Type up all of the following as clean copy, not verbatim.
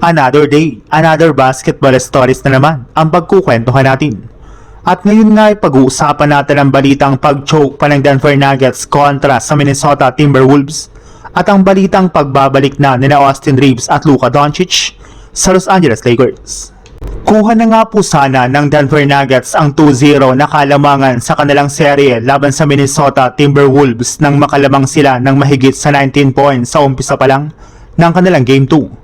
Another day, another basketball stories na naman ang pagkukwentuhan natin. At ngayon nga ay pag-uusapan natin ang balitang pag-choke pa ng Denver Nuggets kontra sa Minnesota Timberwolves at ang balitang pagbabalik na nila Austin Reaves at Luka Doncic sa Los Angeles Lakers. Kuha na nga po sana ng Denver Nuggets ang 2-0 na kalamangan sa kanilang serye laban sa Minnesota Timberwolves nang makalamang sila ng mahigit sa 19 points sa umpisa pa lang ng kanilang Game 2.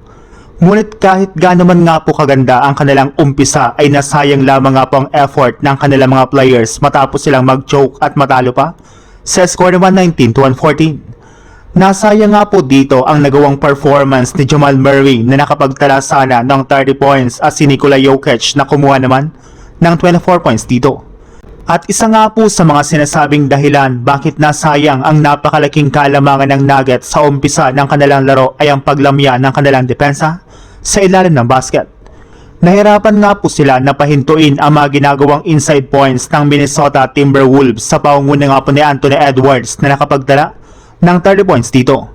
Ngunit kahit gaano man nga po kaganda ang kanilang umpisa ay nasayang lamang nga po ang effort ng kanilang mga players matapos silang mag-choke at matalo pa sa score naman 19-114. Nasayang nga po dito ang nagawang performance ni Jamal Murray na nakapagtala sana ng 30 points at si Nikola Jokic na kumuha naman ng 24 points dito. At isa nga po sa mga sinasabing dahilan bakit nasayang ang napakalaking kalamangan ng Nuggets sa umpisa ng kanilang laro ay ang paglamya ng kanilang depensa sa ilalim ng basket. Nahirapan nga po sila na pahintuin ang mga ginagawang inside points ng Minnesota Timberwolves sa pangunguna nga po ni Anthony Edwards na nakapagdala ng 30 points dito.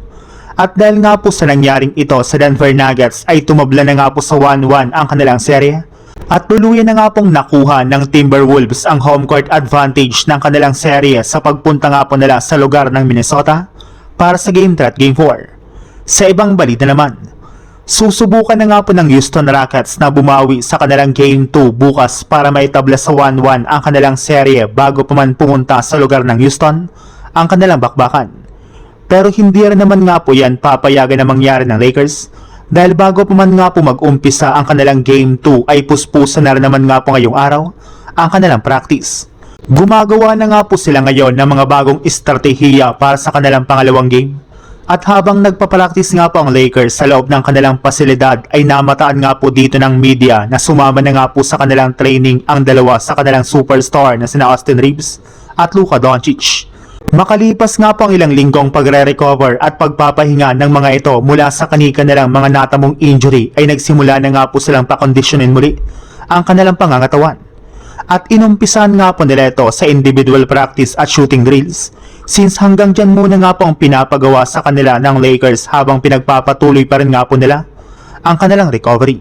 At dahil nga po sa nangyaring ito sa Denver Nuggets ay tumabla na nga po sa 1-1 ang kanilang serye at tuluyan na nga pong nakuha ng Timberwolves ang home court advantage ng kanilang serye sa pagpunta nga po nila sa lugar ng Minnesota para sa Game 3 at Game 4. Sa ibang balita naman, susubukan na nga po ng Houston Rockets na bumawi sa kanilang Game 2 bukas para maitabla sa 1-1 ang kanilang serye bago pa man pumunta sa lugar ng Houston ang kanilang bakbakan. Pero hindi rin naman nga po yan papayagan na mangyari ng Lakers dahil bago pa man nga po mag-umpisa ang kanilang Game 2 ay puspusan na rin naman nga po ngayong araw ang kanilang practice. Gumagawa na nga po sila ngayon ng mga bagong estratehiya para sa kanilang pangalawang game. At habang nagpapractice nga po ang Lakers sa loob ng kanilang pasilidad ay namataan nga po dito ng media na sumama na nga po sa kanilang training ang dalawa sa kanilang superstar na sina Austin Reaves at Luka Doncic. Makalipas nga po ang ilang linggong pagre-recover at pagpapahinga ng mga ito mula sa kani-kanilang mga natamong injury ay nagsimula na nga po silang pakondisyonin muli ang kanilang pangangatawan. At inumpisan nga po nila ito sa individual practice at shooting drills since hanggang dyan muna nga po ang pinapagawa sa kanila ng Lakers habang pinagpapatuloy pa rin nga po nila ang kanilang recovery.